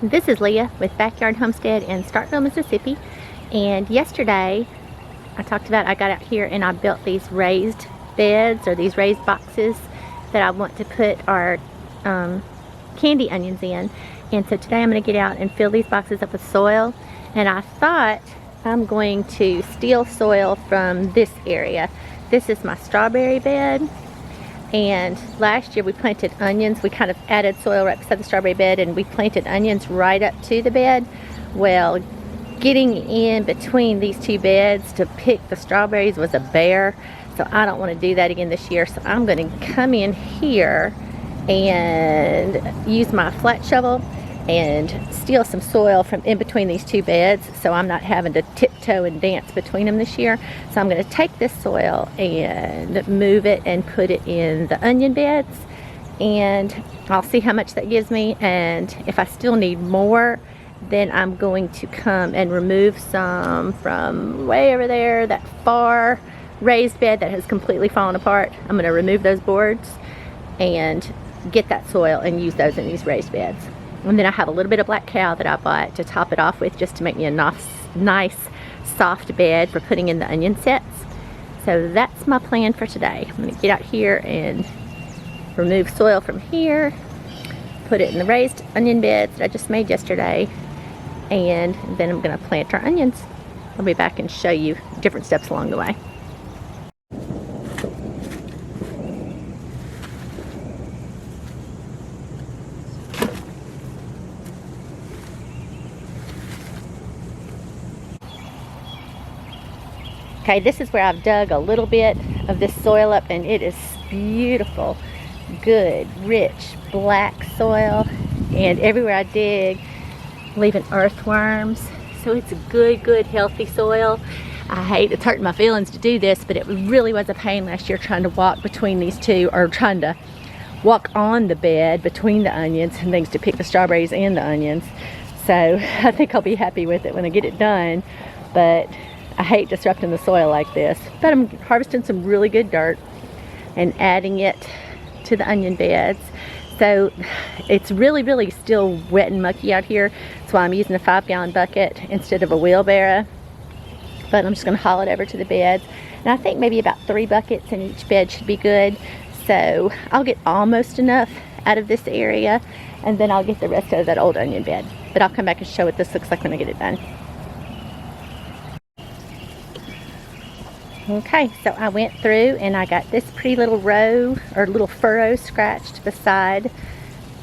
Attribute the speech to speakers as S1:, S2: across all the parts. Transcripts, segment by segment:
S1: This is Leah with Backyard Homestead in Starkville, Mississippi. And yesterday I talked about I got out here and I built these raised beds or these raised boxes that I want to put our candy onions in. And so today I'm going to get out and fill these boxes up with soil. And I thought I'm going to steal soil from this area. This is my strawberry bed. And last year we planted onions. We kind of added soil right beside the strawberry bed and we planted onions right up to the bed. Well, getting in between these two beds to pick the strawberries was a bear. So I don't want to do that again this year. So I'm going to come in here and use my flat shovel and steal some soil from in between these two beds, so I'm not having to tiptoe and dance between them this year. So I'm going to take this soil and move it and put it in the onion beds, and I'll see how much that gives me, and if I still need more, then I'm going to come and remove some from way over there, that far raised bed that has completely fallen apart. I'm going to remove those boards and get that soil and use those in these raised beds. And then I have a little bit of Black Kow that I bought to top it off with, just to make me a nice soft bed for putting in the onion sets. So that's my plan for today. I'm going to get out here and remove soil from here, put it in the raised onion beds that I just made yesterday, and then I'm going to plant our onions. I'll be back and show you different steps along the way. Okay, this is where I've dug a little bit of this soil up, and it is beautiful, good, rich, black soil. And everywhere I dig, leaving earthworms. So it's a good, healthy soil. I hate, it's hurting my feelings to do this, but it really was a pain last year trying to walk between these two, or trying to walk on the bed between the onions and things to pick the strawberries and the onions. So I think I'll be happy with it when I get it done, but I hate disrupting the soil like this. But I'm harvesting some really good dirt and adding it to the onion beds. So it's really still wet and mucky out here. That's why I'm using a 5-gallon bucket instead of a wheelbarrow. But I'm just going to haul it over to the beds. And I think maybe about 3 buckets in each bed should be good. So I'll get almost enough out of this area, and then I'll get the rest out of that old onion bed. But I'll come back and show what this looks like when I get it done. Okay, so I went through and I got this pretty little row, or little furrow, scratched beside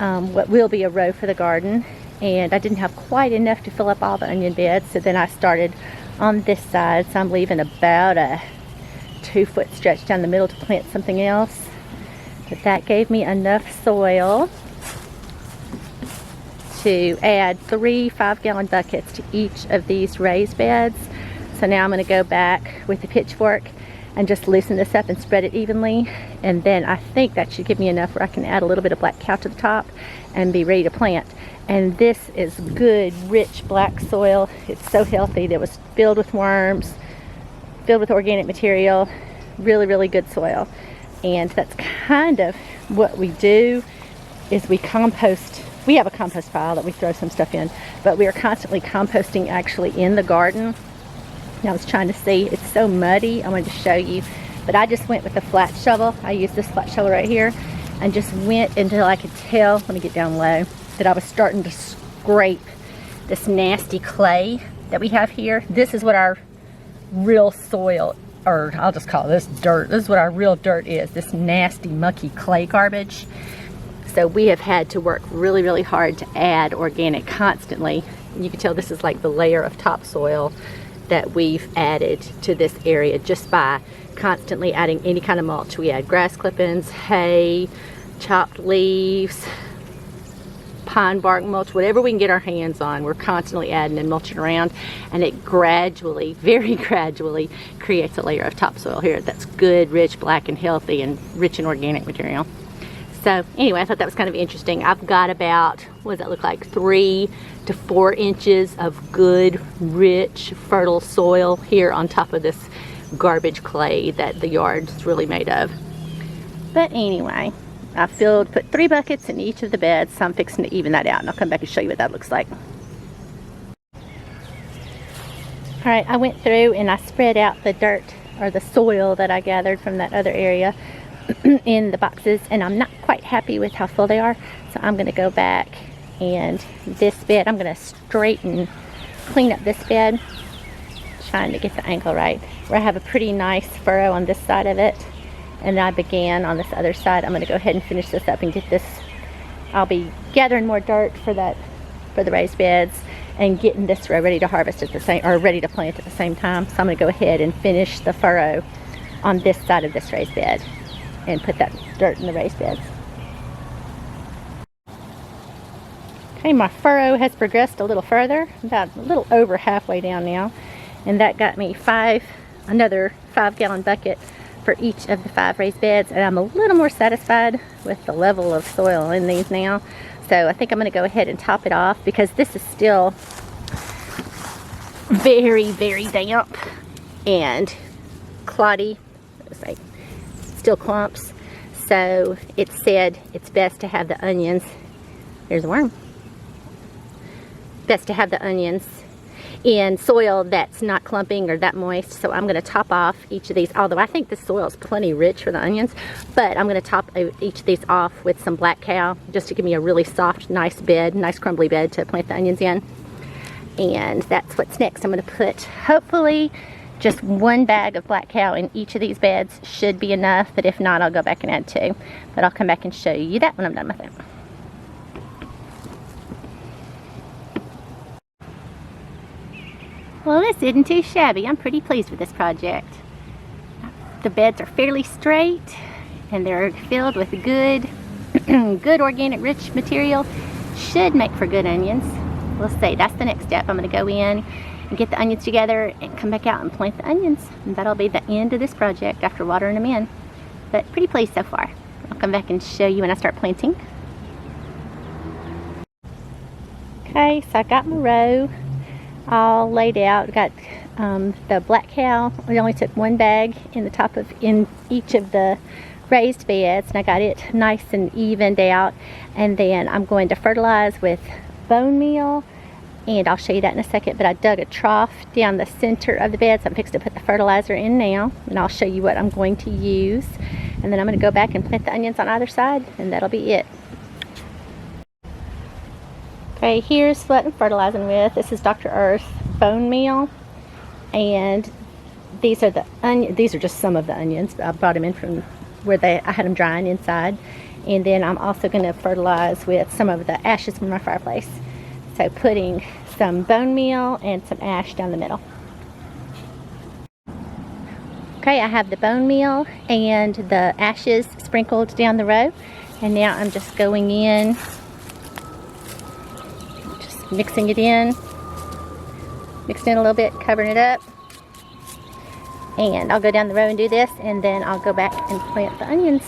S1: what will be a row for the garden. And I didn't have quite enough to fill up all the onion beds, so then I started on this side. So I'm leaving about a 2-foot stretch down the middle to plant something else. But that gave me enough soil to add 3 5-gallon buckets to each of these raised beds. So now I'm going to go back with the pitchfork and just loosen this up and spread it evenly. And then I think that should give me enough where I can add a little bit of Black Kow to the top and be ready to plant. And this is good, rich black soil. It's so healthy. That was filled with worms, filled with organic material, really good soil. And that's kind of what we do, is we compost. We have a compost pile that we throw some stuff in, but we are constantly composting actually in the garden. I was trying to see, it's so muddy, I wanted to show you, but I just went with a flat shovel. I used this flat shovel right here and just went until I could tell, let me get down low, that I was starting to scrape this nasty clay that we have here. This is what our real soil, or I'll just call this dirt. This is what our real dirt is, this nasty mucky clay garbage. So we have had to work really hard to add organic constantly. You can tell this is like the layer of topsoil that we've added to this area just by constantly adding any kind of mulch. We add grass clippings, hay, chopped leaves, pine bark mulch, whatever we can get our hands on. We're constantly adding and mulching around, and it gradually, very gradually, creates a layer of topsoil here that's good, rich, black, and healthy, and rich in organic material. So anyway, I thought that was kind of interesting. I've got about, what does that look like, 3 to 4 inches of good, rich, fertile soil here on top of this garbage clay that the yard's really made of. But anyway, I put 3 buckets in each of the beds, so I'm fixing to even that out, and I'll come back and show you what that looks like. Alright, I went through and I spread out the dirt or the soil that I gathered from that other area in the boxes, and I'm not quite happy with how full they are, so I'm going to go back, and this bed, I'm going to clean up this bed, trying to get the angle right, where I have a pretty nice furrow on this side of it, and I began on this other side. I'm going to go ahead and finish this up and get this. I'll be gathering more dirt for the raised beds and getting this row ready to harvest at the same, or ready to plant at the same time. So I'm going to go ahead and finish the furrow on this side of this raised bed and put that dirt in the raised beds. Okay, my furrow has progressed a little further, about a little over halfway down now, and that got me another 5-gallon bucket for each of the 5 raised beds, and I'm a little more satisfied with the level of soil in these now. So I think I'm going to go ahead and top it off, because this is still very, very damp and cloddy. It's like still clumps. So it said it's best to have the onions. There's a worm. Best to have the onions in soil that's not clumping or that moist. So I'm going to top off each of these, although I think the soil is plenty rich for the onions, but I'm going to top each of these off with some Black Kow, just to give me a really soft, nice bed, nice crumbly bed to plant the onions in. And that's what's next. I'm going to put, hopefully, just 1 bag of Black Kow in each of these beds should be enough, but if not, I'll go back and add 2. But I'll come back and show you that when I'm done with it. Well, this isn't too shabby. I'm pretty pleased with this project. The beds are fairly straight, and they're filled with good, good organic rich material. Should make for good onions. We'll see. That's the next step. I'm going to go in and get the onions together and come back out and plant the onions. And that'll be the end of this project after watering them in. But pretty pleased so far. I'll come back and show you when I start planting. Okay, so I got my row all laid out. Got the Black Kow. We only took 1 bag in each of the raised beds, and I got it nice and evened out. And then I'm going to fertilize with bone meal, and I'll show you that in a second. But I dug a trough down the center of the bed, so I'm fixing to put the fertilizer in now, and I'll show you what I'm going to use. And then I'm going to go back and plant the onions on either side, and that'll be it. Okay, here's what I'm fertilizing with. This is Dr. Earth bone meal, and these are the onions. These are just some of the onions. I brought them in from where I had them drying inside. And then I'm also going to fertilize with some of the ashes from my fireplace. So putting some bone meal and some ash down the middle. Okay, I have the bone meal and the ashes sprinkled down the row, and now I'm just going in, just mixing it in a little bit, covering it up. And I'll go down the row and do this, and then I'll go back and plant the onions.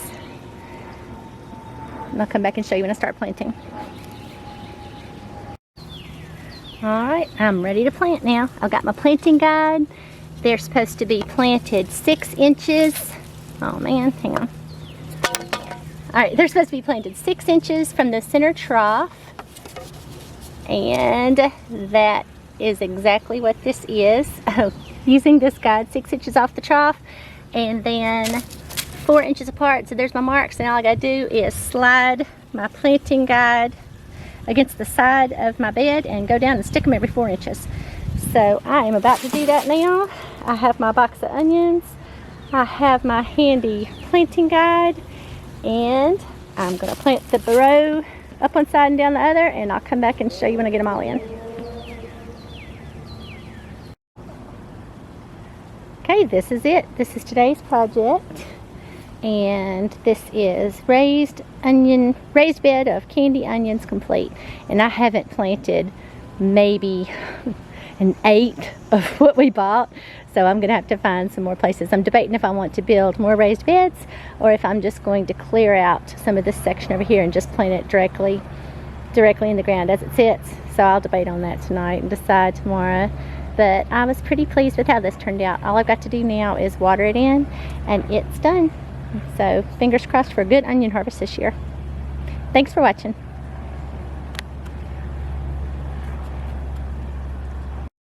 S1: And I'll come back and show you when I start planting. Alright, I'm ready to plant now. I've got my planting guide. They're supposed to be planted 6 inches. Oh man, hang on. Alright, they're supposed to be planted 6 inches from the center trough. And that is exactly what this is. Using this guide, 6 inches off the trough, and then 4 inches apart. So there's my marks, and all I gotta do is slide my planting guide against the side of my bed and go down and stick them every 4 inches. So I am about to do that now. I have my box of onions, I have my handy planting guide, and I'm gonna plant the row up one side and down the other, and I'll come back and show you when I get them all in. Okay, this is it. This is today's project, and this is raised bed of candy onions complete. And I haven't planted maybe an 1/8 of what we bought, so I'm gonna have to find some more places. I'm debating if I want to build more raised beds or if I'm just going to clear out some of this section over here and just plant it directly in the ground as it sits. So I'll debate on that tonight and decide tomorrow. But I was pretty pleased with how this turned out. All I've got to do now is water it in, and it's done. So fingers crossed for a good onion harvest this year. Thanks for watching.